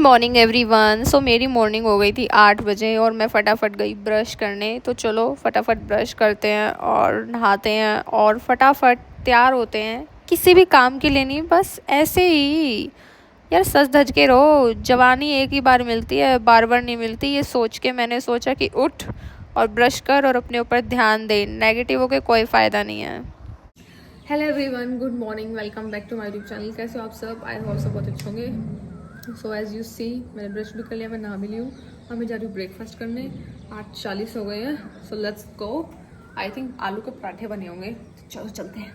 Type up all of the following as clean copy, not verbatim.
Morning everyone. मेरी morning हो गई थी 8 बजे और मैं फटाफट गई ब्रश करने। तो चलो फटाफट ब्रश करते हैं और नहाते हैं और फटाफट तैयार होते हैं। किसी भी काम के लिए नहीं, बस ऐसे ही यार सज धज के रहो। जवानी एक ही बार मिलती है, बार बार नहीं मिलती। ये सोच के मैंने सोचा कि उठ और ब्रश कर और अपने ऊपर ध्यान दे। नेगेटिव हो के कोई फ़ायदा नहीं है। Hello everyone, good morning, welcome back to my YouTube channel. कैसे हो आप सब? आई होप सब बहुत अच्छे होंगे। सो एज़ यू सी, मैंने ब्रश भी कर लिया, मैं नहा भी ली हूँ। अब मैं जा रही हूँ ब्रेकफास्ट करने। 8:40 हो गए हैं। So let's go. I think आलू के पराठे बने होंगे, तो चलो चलते हैं।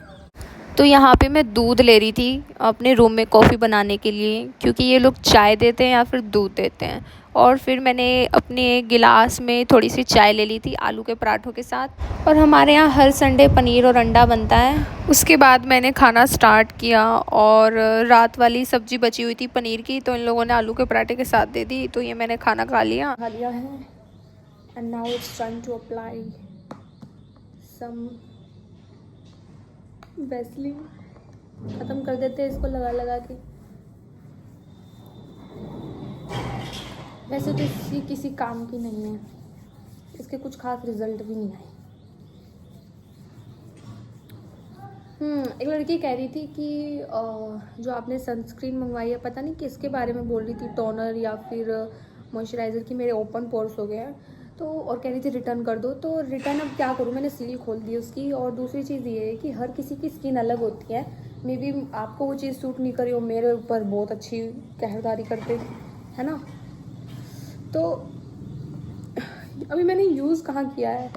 तो यहाँ पे मैं दूध ले रही थी अपने रूम में कॉफ़ी बनाने के लिए, क्योंकि ये लोग चाय देते हैं या फिर दूध देते हैं। और फिर मैंने अपने गिलास में थोड़ी सी चाय ले ली थी आलू के पराठों के साथ। और हमारे यहाँ हर संडे पनीर और अंडा बनता है। उसके बाद मैंने खाना स्टार्ट किया और रात वाली सब्ज़ी बची हुई थी पनीर की, तो इन लोगों ने आलू के पराठे के साथ दे दी। तो ये मैंने खाना खा लिया है and now it's time to apply some Vaseline. ख़त्म कर देते हैं इसको लगा लगा के। वैसे तो इसकी किसी काम की नहीं है, इसके कुछ खास रिजल्ट भी नहीं आए। एक लड़की कह रही थी कि जो आपने सनस्क्रीन मंगवाई है, पता नहीं किसके बारे में बोल रही थी, टोनर या फिर मॉइस्चराइज़र की, मेरे ओपन पोर्स हो गए हैं। तो और कह रही थी रिटर्न कर दो। तो रिटर्न अब क्या करूँ, मैंने सील खोल दी उसकी। और दूसरी चीज़ ये है कि हर किसी की स्किन अलग होती है। मे बी आपको वो चीज़ सूट नहीं करी हो, मेरे ऊपर बहुत अच्छी कहरदारी करते है ना। तो अभी मैंने यूज़ कहाँ किया है।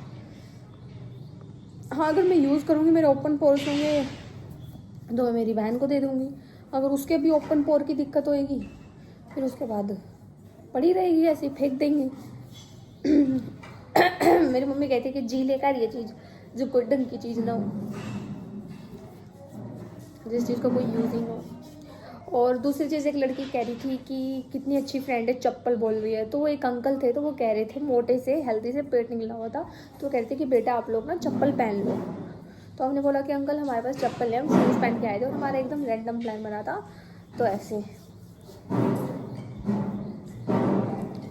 हाँ, अगर मैं यूज़ करूँगी, मेरे ओपन पोर्स होंगे तो मैं मेरी बहन को दे दूँगी। अगर उसके भी ओपन पोर की दिक्कत होएगी, फिर उसके बाद पड़ी रहेगी, ऐसे ही फेंक देंगे। मेरी मम्मी कहती है कि जी लेकर ये चीज़ जो कोई ढंग की चीज़ ना हो, जिस चीज़ का कोई यूज़ ही ना हो। और दूसरी चीज़, एक लड़की कह रही थी कि कितनी अच्छी फ्रेंड है, चप्पल बोल रही है। तो वो एक अंकल थे, तो वो कह रहे थे, मोटे से हेल्दी से पेट निकला हुआ था, तो कह रहे थे कि बेटा आप लोग ना चप्पल पहन लो। तो हमने बोला कि अंकल हमारे पास चप्पल है, हम शूज़ पहन के आए थे। और हमारा एकदम रैंडम प्लान बना था, तो ऐसे।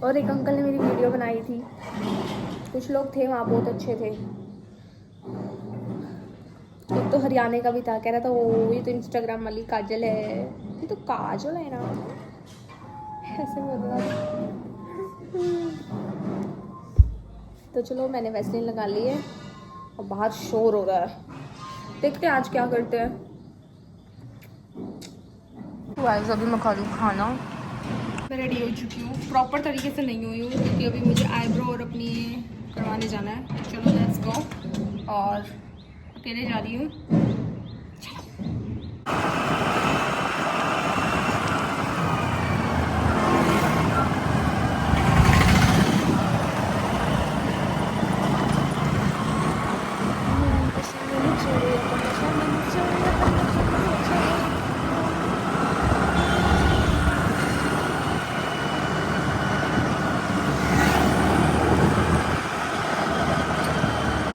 और एक अंकल ने मेरी वीडियो बनाई थी, कुछ लोग थे वहाँ, बहुत अच्छे थे। एक तो हरियाणा का भी था, कह रहा था वो ये तो इंस्टाग्राम वाली काजल है, ये तो काजल है ना, ऐसे बोल रहा था। तो चलो मैंने वैसलीन लगा ली है और बाहर शोर हो रहा है, देखते हैं आज क्या करते हैं। गाइस अभी मैं खा रही हूँ खाना। मैं रेडी हो चुकी हूँ, प्रॉपर तरीके से नहीं हुई हूँ क्योंकि अभी मुझे आईब्रो और अपनी करवाने जाना है। चलो लेट्स गो। और अकेले जा रही हूँ।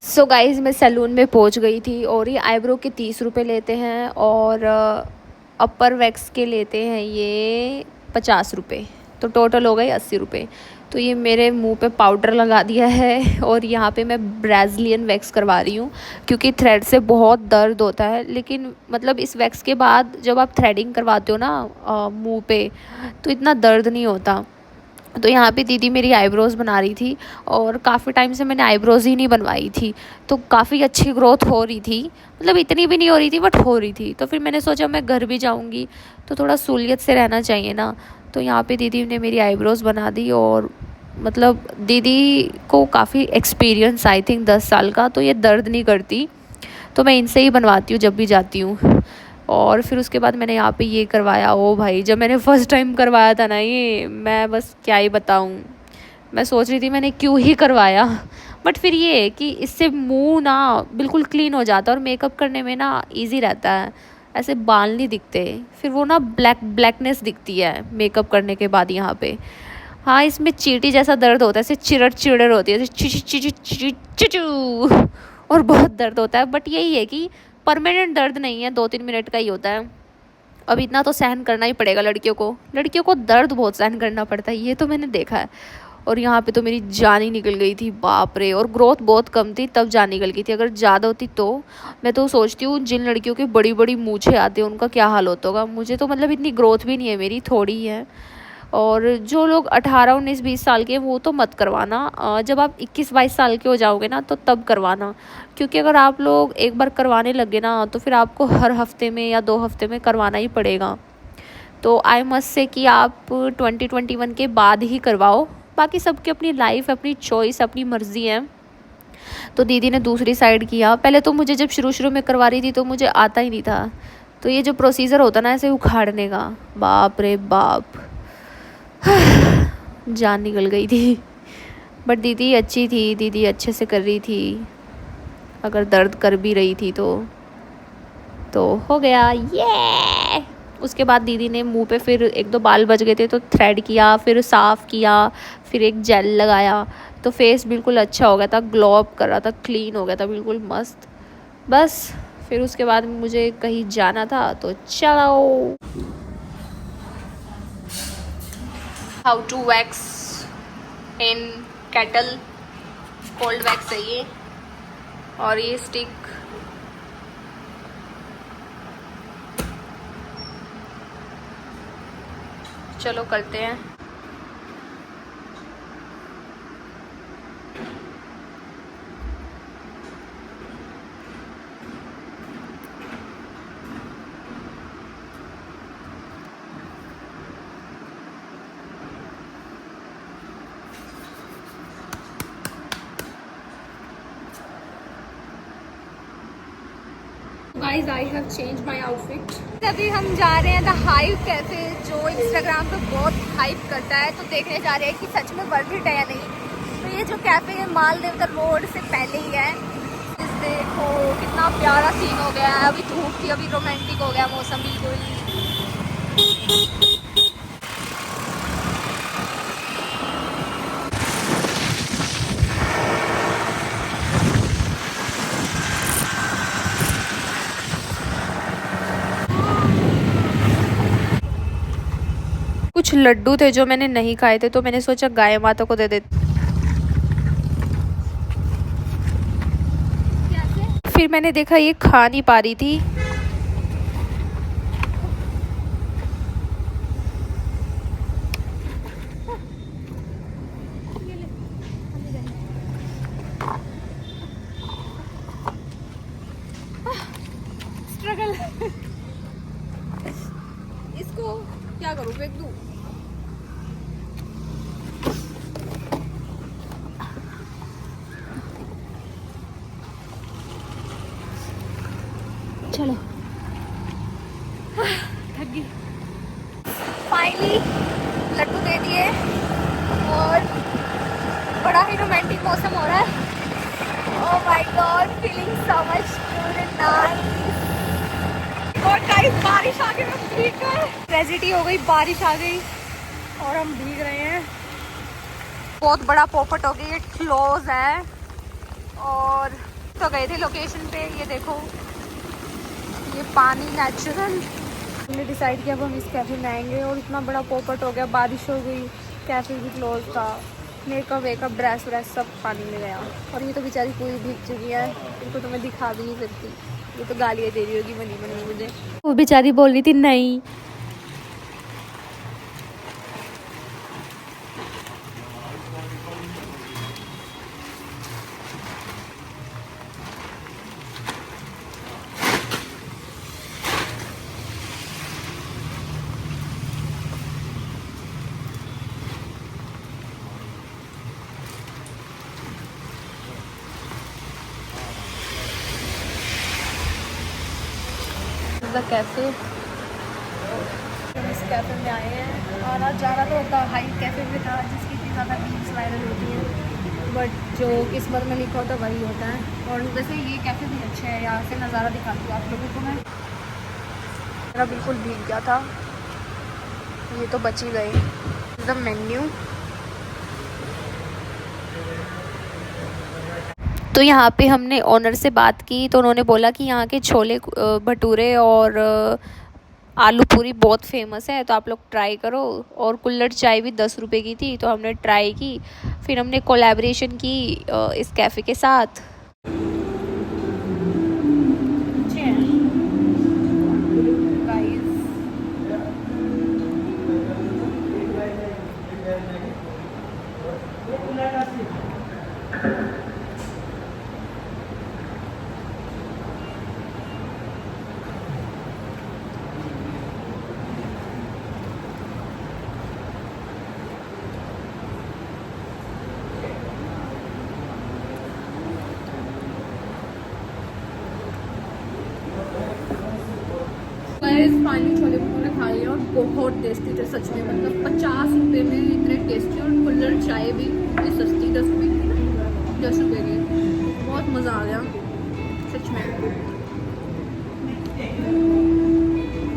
सो गाइज़ मैं सैलून में पहुंच गई थी और ये आईब्रो के 30 रुपये लेते हैं और अपर वैक्स के लेते हैं ये 50 रुपये। तो टोटल हो गए 80 रुपये। तो ये मेरे मुंह पे पाउडर लगा दिया है और यहाँ पे मैं ब्राज़िलियन वैक्स करवा रही हूँ, क्योंकि थ्रेड से बहुत दर्द होता है। लेकिन मतलब इस वैक्स के बाद जब आप थ्रेडिंग करवाते हो ना मुँह पे, तो इतना दर्द नहीं होता। तो यहाँ पे दीदी मेरी आईब्रोज़ बना रही थी और काफ़ी टाइम से मैंने आईब्रोज़ ही नहीं बनवाई थी, तो काफ़ी अच्छी ग्रोथ हो रही थी। मतलब इतनी भी नहीं हो रही थी, बट हो रही थी। तो फिर मैंने सोचा मैं घर भी जाऊँगी तो थोड़ा सहूलियत से रहना चाहिए ना। तो यहाँ पे दीदी ने मेरी आईब्रोज़ बना दी और मतलब दीदी को काफ़ी एक्सपीरियंस, आई थिंक 10 साल का, तो ये दर्द नहीं करती। तो मैं इनसे ही बनवाती हूँ जब भी जाती हूँ। और फिर उसके बाद मैंने यहाँ पे ये करवाया। ओ भाई, जब मैंने फ़र्स्ट टाइम करवाया था ना ये, मैं बस क्या ही बताऊँ, मैं सोच रही थी मैंने क्यों ही करवाया। बट फिर ये है कि इससे मुंह ना बिल्कुल क्लीन हो जाता है और मेकअप करने में ना इजी रहता है, ऐसे बाल नहीं दिखते। फिर वो ना ब्लैकनेस दिखती है मेकअप करने के बाद यहाँ पे। हाँ, इसमें चींटी जैसा दर्द होता है, ऐसे चिड़र होती है, चिचू, और बहुत दर्द होता है। बट यही है कि परमानेंट दर्द नहीं है, 2-3 मिनट का ही होता है। अब इतना तो सहन करना ही पड़ेगा लड़कियों को दर्द बहुत सहन करना पड़ता है, ये तो मैंने देखा है। और यहाँ पे तो मेरी जान ही निकल गई थी, बाप रे। और ग्रोथ बहुत कम थी तब जान निकल गई थी, अगर ज़्यादा होती तो। मैं तो सोचती हूँ जिन लड़कियों की बड़ी बड़ी मूछें आती हैं उनका क्या हाल होता होगा। मुझे तो मतलब इतनी ग्रोथ भी नहीं है, मेरी थोड़ी ही है। और जो लोग 18, 19, 20 साल के हैं वो तो मत करवाना, जब आप 21, 22 साल के हो जाओगे ना तो तब करवाना। क्योंकि अगर आप लोग एक बार करवाने लगे ना तो फिर आपको हर हफ्ते में या 2 हफ्ते में करवाना ही पड़ेगा। तो आई मस्ट से कि आप 2021 के बाद ही करवाओ। बाकी सबकी अपनी लाइफ, अपनी चॉइस, अपनी मर्ज़ी है। तो दीदी ने दूसरी साइड किया। पहले तो मुझे जब शुरू में करवा रही थी तो मुझे आता ही नहीं था। तो ये जो प्रोसीजर होता ना ऐसे उखाड़ने का, बाप रे बाप, जान निकल गई थी। बट दीदी अच्छी थी, दीदी अच्छे से कर रही थी। अगर दर्द कर भी रही थी तो हो गया ये। उसके बाद दीदी ने मुंह पे फिर 1-2 बाल बच गए थे तो थ्रेड किया, फिर साफ़ किया, फिर एक जेल लगाया। तो फेस बिल्कुल अच्छा हो गया था, ग्लो अप कर रहा था, क्लीन हो गया था, बिल्कुल मस्त। बस फिर उसके बाद मुझे कहीं जाना था तो चलो। How to wax in kettle, cold wax है ये। और ये स्टिक चलो करते हैं। Guys, I have changed my outfit. अभी हम जा रहे हैं द हाइव कैफे, जो इंस्टाग्राम पे बहुत हाइप करता है। तो देखने जा रहे हैं कि सच में वर्थ इट है या नहीं। तो ये जो कैफे है मालदेवता रोड से पहले ही है। इस देखो कितना प्यारा सीन हो गया है। अभी धूप थी, अभी रोमांटिक हो गया मौसम बिल्कुल। कुछ लड्डू थे जो मैंने नहीं खाए थे तो मैंने सोचा गाय माता को दे देती। फिर मैंने देखा ये खा नहीं पा रही थी। स्ट्रगल। इसको क्या करूँ, फेंक दूँ? चलो थक गई। फाइनली लड्डू दे दिए और बड़ा ही रोमांटिक मौसम हो रहा है। Oh my God, feeling so much good and nice. और गाइस बारिश आ गई, हम भीग गए। ट्रेजेडी हो गई, बारिश आ गई और हम भीग रहे हैं। बहुत बड़ा पोपट हो गया, ये क्लोज है। और तो गए थे लोकेशन पे, ये देखो ये पानी नेचुरल। हमने डिसाइड किया अब हम इस कैफ़े में आएंगे। और इतना बड़ा पोपट हो गया, बारिश हो गई, कैफ़े भी क्लोज था। मेकअप वेकअप ड्रेस व्रेस सब पानी में गया। और ये तो बेचारी पूरी भीग चुकी है, इनको तो मैं दिखा भी नहीं सकती। ये तो गालियाँ दे रही होगी बनी बनी मुझे। वो बेचारी बोल रही थी नहीं। कैफे, हम इस कैफ़े में आए हैं। और आज जाना तो होता हाई कैफ़े में था, जिसकी इतनी ज़्यादा रील्स वायरल होती हैं। बट जो किस्मत में लिखा होता वही होता है। और वैसे ये कैफ़े भी अच्छा है, यहाँ से नज़ारा दिखाती हूँ आप लोगों को मैं। मेरा बिल्कुल भीग गया था, ये तो बच ही गए। द मेन्यू तो यहाँ पे हमने ओनर से बात की तो उन्होंने बोला कि यहाँ के छोले भटूरे और आलू पूरी बहुत फेमस है, तो आप लोग ट्राई करो। और कुल्हड़ चाय भी 10 रुपये की थी, तो हमने ट्राई की। फिर हमने कोलैबोरेशन की इस कैफ़े के साथ। फाइनली छोले भटूरे खा लिया और बहुत टेस्टी थे सच में। मतलब 50 रुपये में इतने टेस्टी, और कुल्हड़ चाय भी इतनी सस्ती, 10 रुपये की ना, 10 रुपये की। बहुत मज़ा आ गया सच में।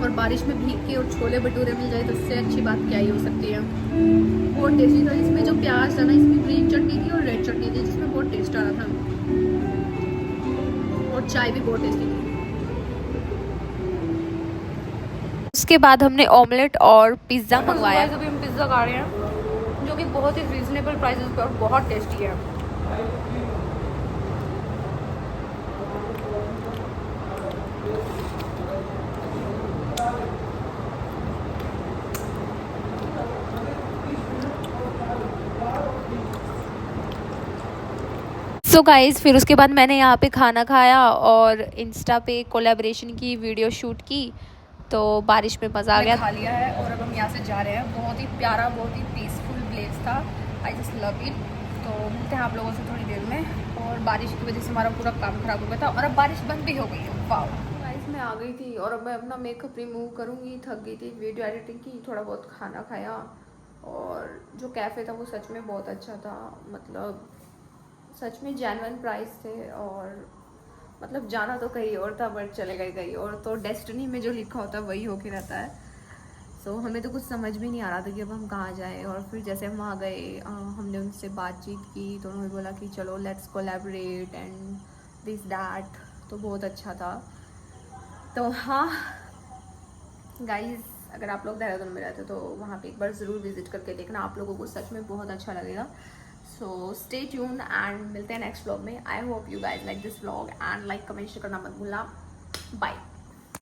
और बारिश में भीग के और छोले भटूरे मिल जाए तो उससे अच्छी बात क्या ही हो सकती है। बहुत टेस्टी था। इसमें जो प्याज था ना, इसमें ग्रीन चटनी थी और रेड चटनी थी, जिसमें बहुत टेस्ट आ रहा था। और चाय भी बहुत टेस्टी थी। उसके बाद हमने ऑमलेट और पिज़्ज़ा मंगवाया। अभी हम पिज़्ज़ा खा रहे हैं, जो कि बहुत ही रीजनेबल प्राइसेस पे और बहुत टेस्टी है। सो गाइज़, फिर उसके बाद मैंने यहाँ पे खाना खाया और इंस्टा पे कोलैबोरेशन की वीडियो शूट की। तो बारिश में मज़ा आ गया। खा लिया है और अब हम यहाँ से जा रहे हैं। बहुत ही प्यारा, बहुत ही पीसफुल प्लेस था। I just love it. तो मिलते हैं आप लोगों से थोड़ी देर में। और बारिश की वजह से हमारा पूरा काम खराब हो गया था, और अब बारिश बंद भी हो गई है। वाओ गाइस, मैं आ गई थी और अब मैं अपना मेकअप रिमूव करूँगी। थक गई थी, वीडियो एडिटिंग की, थोड़ा बहुत खाना खाया। और जो कैफ़े था वो सच में बहुत अच्छा था। मतलब सच में जेन्युइन प्राइस थे। और मतलब जाना तो कहीं और था, बट चले गए कहीं और। तो डेस्टिनी में जो लिखा होता है वही होके रहता है। सो हमें तो कुछ समझ भी नहीं आ रहा था कि अब हम कहाँ जाएं। और फिर जैसे हम वहाँ गए, हमने उनसे बातचीत की, तो उन्होंने बोला कि चलो let's collaborate and this that. तो बहुत अच्छा था। तो हाँ गाइस, अगर आप लोग देहरादून में रहते तो वहाँ पे एक बार ज़रूर विजिट करके देखना, आप लोगों को सच में बहुत अच्छा लगेगा। सो स्टे ट्यून एंड मिलते हैं नेक्स्ट व्लॉग में। I hope you guys like this vlog and like comment करना मत भूलना। बाय।